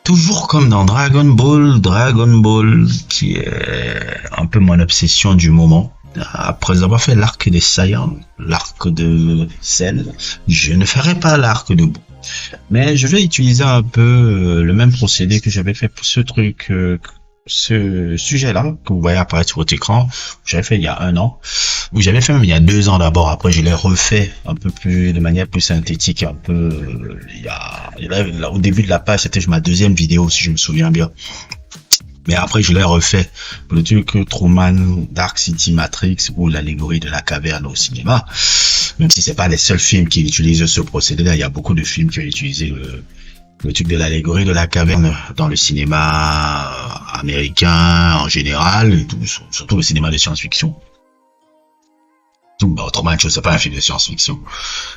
Toujours comme dans Dragon Ball qui est un peu mon obsession du moment. Après avoir fait l'arc des Saiyans, l'arc de Cell, je ne ferai pas l'arc de Boo. Mais je vais utiliser un peu le même procédé que j'avais fait pour ce sujet-là, que vous voyez apparaître sur votre écran, j'avais fait il y a 1 an, ou j'avais fait même il y a 2 ans d'abord, après je l'ai refait un peu plus, de manière plus synthétique, un peu, au début de la page, c'était ma deuxième vidéo, si je me souviens bien. Mais après, je l'ai refait pour le truc Truman, Dark City Matrix ou l'allégorie de la caverne au cinéma. Même si c'est pas les seuls films qui utilisent ce procédé-là, il y a beaucoup de films qui ont utilisé le truc de l'allégorie de la caverne dans le cinéma américain en général, et tout, surtout le cinéma de science-fiction. Autrement, c'est pas un film de science-fiction.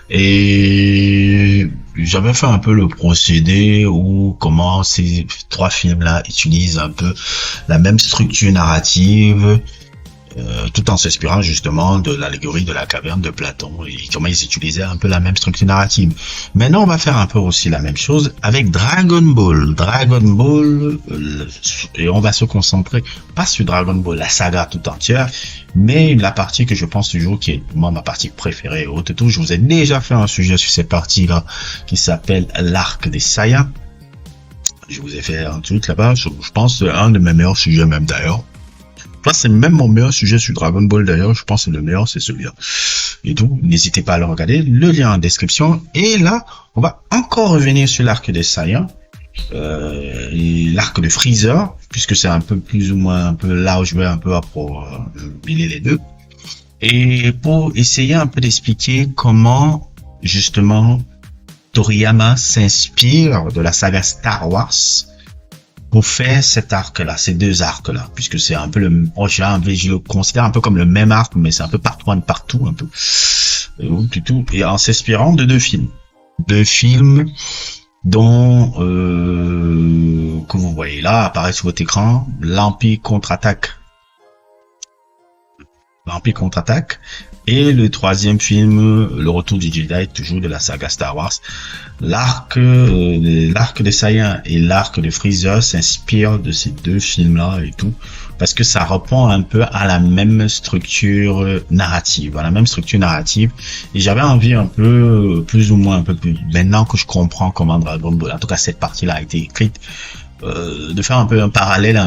Et j'avais fait un peu le procédé où comment ces 3 films-là utilisent un peu la même structure narrative, tout en s'inspirant justement de l'allégorie de la caverne de Platon et comment ils utilisaient un peu la même structure narrative. Maintenant, on va faire un peu aussi la même chose avec Dragon Ball. Et on va se concentrer pas sur Dragon Ball, la saga tout entière, mais la partie que je pense toujours qui est moi ma partie préférée. Tout, je vous ai déjà fait un sujet sur cette partie-là qui s'appelle l'arc des Saiyans. Je vous ai fait un truc là-bas, je pense un de mes meilleurs sujets même d'ailleurs. C'est même mon meilleur sujet sur Dragon Ball d'ailleurs, je pense que le meilleur c'est celui-là. Et donc, n'hésitez pas à le regarder, le lien en description. Et là, on va encore revenir sur l'arc des Saiyans, l'arc de Freezer, puisque c'est un peu plus ou moins un peu là où je vais un peu pour mêler les deux. Et pour essayer un peu d'expliquer comment justement Toriyama s'inspire de la saga Star Wars pour faire cet arc-là, ces 2 arcs-là, puisque c'est un peu je le considère un peu comme le même arc, mais c'est un peu partout, un peu, et en s'inspirant de 2 films. 2 films dont, que vous voyez là, apparaît sur votre écran, l'Empire contre-attaque, et le 3e film, le retour du Jedi, toujours de la saga Star Wars. L'arc des Saiyans et l'arc de Freezer s'inspirent de ces 2 films-là et tout, parce que ça répond un peu à la même structure narrative, et j'avais envie un peu, plus ou moins un peu plus, maintenant que je comprends comment Dragon Ball, en tout cas cette partie-là a été écrite, de faire un peu un parallèle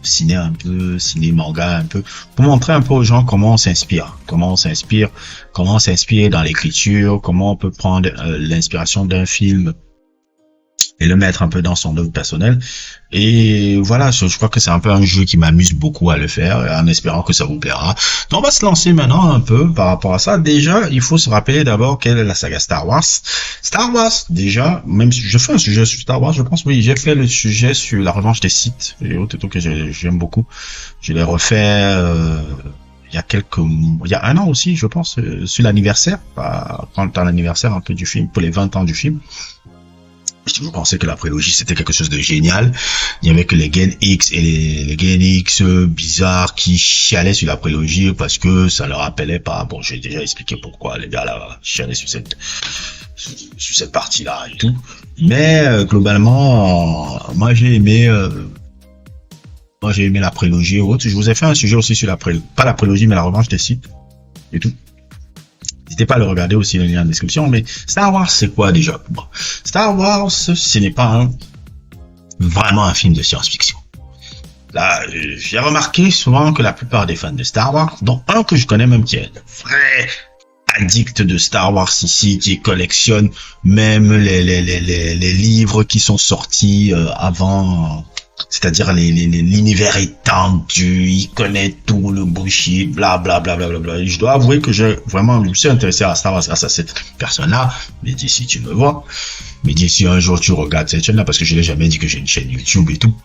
ciné manga un peu, pour montrer un peu aux gens comment on s'inspire dans l'écriture, comment on peut prendre l'inspiration d'un film et le mettre un peu dans son œuvre personnelle. Et voilà, je crois que c'est un peu un jeu qui m'amuse beaucoup à le faire, en espérant que ça vous plaira. Donc on va se lancer maintenant un peu par rapport à ça. Déjà, il faut se rappeler d'abord quelle est la saga Star Wars. Star Wars, déjà, même si je fais un sujet sur Star Wars, je pense, oui, j'ai fait le sujet sur la revanche des Sith, et autres trucs que j'aime beaucoup. Je l'ai refait il y a 1 an aussi, je pense, sur l'anniversaire, quand l'anniversaire un peu du film, pour les 20 ans du film. J'ai toujours pensé que la prélogie c'était quelque chose de génial. Il y avait que les Gen X et les Gen X bizarres qui chialaient sur la prélogie parce que ça leur rappelait pas. Bon, j'ai déjà expliqué pourquoi les gars là chialaient sur cette partie-là et tout. Mais globalement, moi j'ai aimé la prélogie et autres. Je vous ai fait un sujet aussi sur pas la prélogie mais la revanche des Sith et tout. N'hésitez pas à le regarder aussi, le lien en description. Mais Star Wars, c'est quoi déjà? Star Wars, ce n'est pas vraiment un film de science-fiction. Là, j'ai remarqué souvent que la plupart des fans de Star Wars, dont un que je connais même qui est vrai addict de Star Wars ici, qui collectionne même les livres qui sont sortis avant... C'est-à-dire l'univers étendu, il connaît tout le bullshit, bla bla bla bla bla bla. Et je dois avouer que je me suis intéressé à Star Wars grâce à cette personne-là. Mais d'ici tu me vois, mais d'ici un jour tu regardes cette chaîne-là, parce que je l'ai jamais dit que j'ai une chaîne YouTube et tout.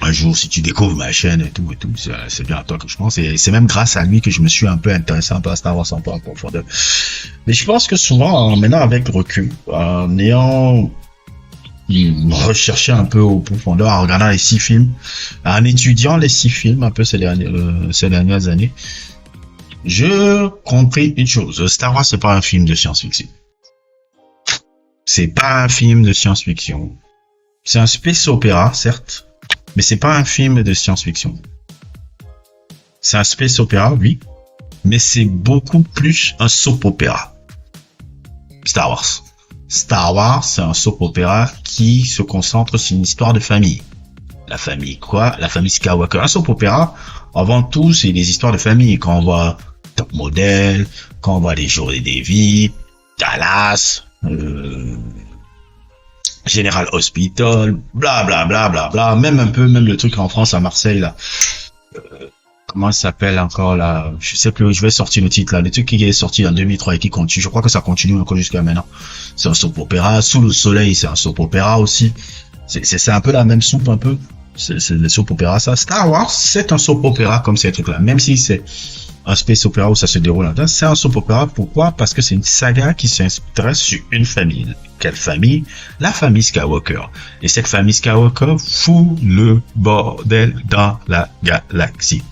Un jour si tu découvres ma chaîne et tout, c'est bien à toi que je pense. Et c'est même grâce à lui que je me suis un peu intéressé un peu à Star Wars un peu en profondeur. Mais je pense que souvent, maintenant avec le recul, en ayant rechercher un peu au profondeur en regardant les 6 films, en étudiant les 6 films un peu ces dernières années, je compris une chose. Star Wars c'est pas un film de science-fiction. C'est pas un film de science-fiction. C'est un space opéra, certes, mais c'est pas un film de science-fiction. C'est un space opéra, oui, mais c'est beaucoup plus un soap opéra. Star Wars. Star Wars, c'est un soap opéra qui se concentre sur une histoire de famille. La famille quoi? La famille Skywalker. Un soap opéra, avant tout, c'est des histoires de famille. Quand on voit Top Model, quand on voit Les Jours et des Vies, Dallas, General Hospital, bla bla bla bla bla. Même le truc en France à Marseille là. Comment ça s'appelle encore là? Je sais plus, je vais sortir le titre là. Le truc qui est sorti en 2003 et qui continue. Je crois que ça continue encore jusqu'à maintenant. C'est un soap opéra. Sous le soleil, c'est un soap opéra aussi. C'est un peu la même soupe un peu. C'est le soap opéra ça. Star Wars, c'est un soap opéra comme ces trucs là. Même si c'est un space opéra où ça se déroule là-dedans, c'est un soap opéra. Pourquoi? Parce que c'est une saga qui s'intéresse sur une famille. Quelle famille? La famille Skywalker. Et cette famille Skywalker fout le bordel dans la galaxie.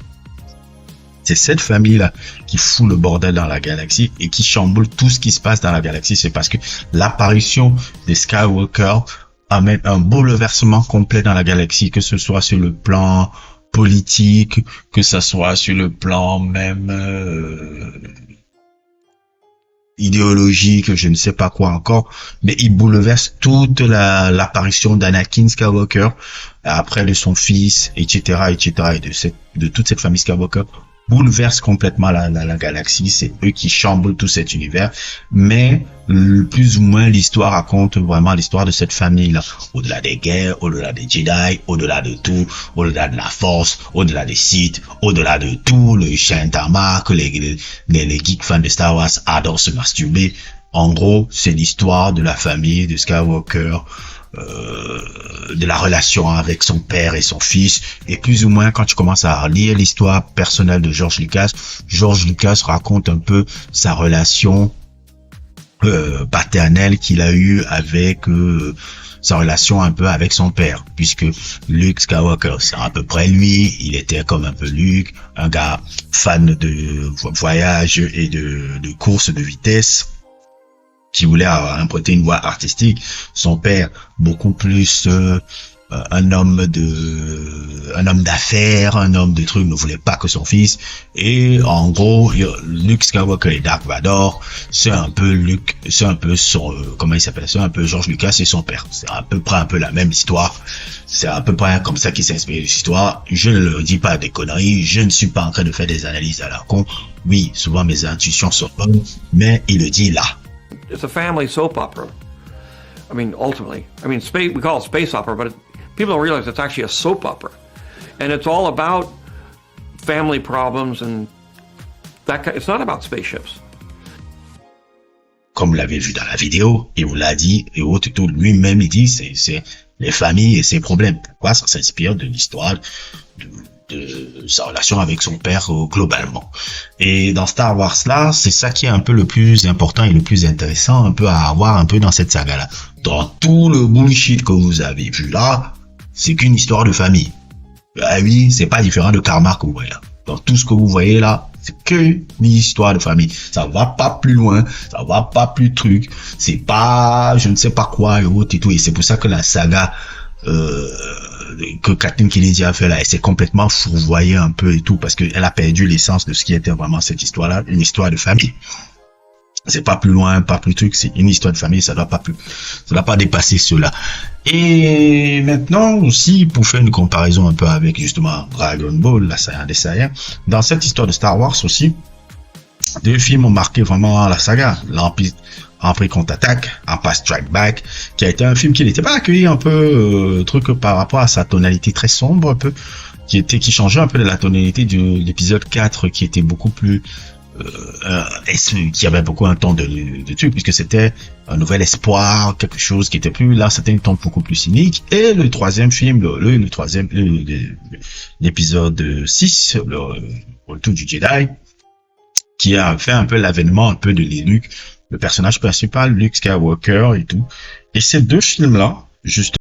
C'est cette famille-là qui fout le bordel dans la galaxie et qui chamboule tout ce qui se passe dans la galaxie. C'est parce que l'apparition des Skywalker amène un bouleversement complet dans la galaxie, que ce soit sur le plan politique, que ce soit sur le plan même idéologique, je ne sais pas quoi encore, mais il bouleverse toute l'apparition d'Anakin Skywalker, après de son fils, etc., etc., et de toute cette famille Skywalker, bouleverse complètement la galaxie. C'est eux qui chamboulent tout cet univers, mais plus ou moins l'histoire raconte vraiment l'histoire de cette famille-là, au-delà des guerres, au-delà des Jedi, au-delà de tout, au-delà de la Force, au-delà des Sith, au-delà de tout, le Shantama, que les geeks fans de Star Wars adorent se masturber. En gros, c'est l'histoire de la famille de Skywalker, de la relation avec son père et son fils, et plus ou moins quand tu commences à lire l'histoire personnelle de George Lucas raconte un peu sa relation paternelle qu'il a eue avec sa relation un peu avec son père, puisque Luke Skywalker, c'est à peu près lui, il était comme un peu Luke, un gars fan de voyage et de course de vitesse, qui voulait emprunter une voie artistique. Son père, beaucoup plus un homme d'affaires, un homme de trucs, ne voulait pas que son fils. Et en gros, Luke Skywalker et Dark Vador, c'est un peu son, comment il s'appelle, c'est un peu George Lucas et son père. C'est à peu près un peu la même histoire. C'est à peu près comme ça qu'il s'est inspiré de l'histoire. Je ne le dis pas des conneries, je ne suis pas en train de faire des analyses à la con. Oui, souvent mes intuitions sont bonnes, mais il le dit là. It's a family soap opera. I mean, ultimately. I mean, we call it space opera, but people don't realize it's actually a soap opera. And it's all about family problems and it's not about spaceships. Comme vous l'avez vu dans la vidéo, il vous l'a dit, et tout lui-même, il dit, c'est les familles et ses problèmes. Pourquoi? Ça s'inspire de l'histoire de sa relation avec son père globalement. Et dans Star Wars là, c'est ça qui est un peu le plus important et le plus intéressant un peu à avoir un peu dans cette saga là. Dans tout le bullshit que vous avez vu là, c'est qu'une histoire de famille. Ah oui, c'est pas différent de Karma que vous voyez là. Dans tout ce que vous voyez là, c'est que une histoire de famille. Ça va pas plus loin, ça va pas plus truc. C'est pas, je ne sais pas quoi et autres et tout. Et c'est pour ça que la saga que Kathleen Kennedy a fait là, elle s'est complètement fourvoyée un peu et tout, parce qu'elle a perdu l'essence de ce qui était vraiment cette histoire-là, une histoire de famille. C'est pas plus loin, pas plus truc, c'est une histoire de famille, ça doit pas dépasser cela. Et maintenant aussi, pour faire une comparaison un peu avec justement Dragon Ball, la saga des Saiyans, dans cette histoire de Star Wars aussi, deux films ont marqué vraiment la saga. L'Empire contre-attaque, Empire Strike Back, qui a été un film qui n'était pas accueilli un peu truc par rapport à sa tonalité très sombre un peu, qui changeait un peu de la tonalité de l'épisode 4, qui était beaucoup plus qui avait beaucoup un ton de truc, puisque c'était un nouvel espoir, quelque chose qui était plus là, c'était un ton beaucoup plus cynique. Et le troisième film, l'épisode 6, le retour du Jedi, qui a fait un peu l'avènement un peu de Luke, le personnage principal, Luke Skywalker et tout. Et ces deux films-là, justement,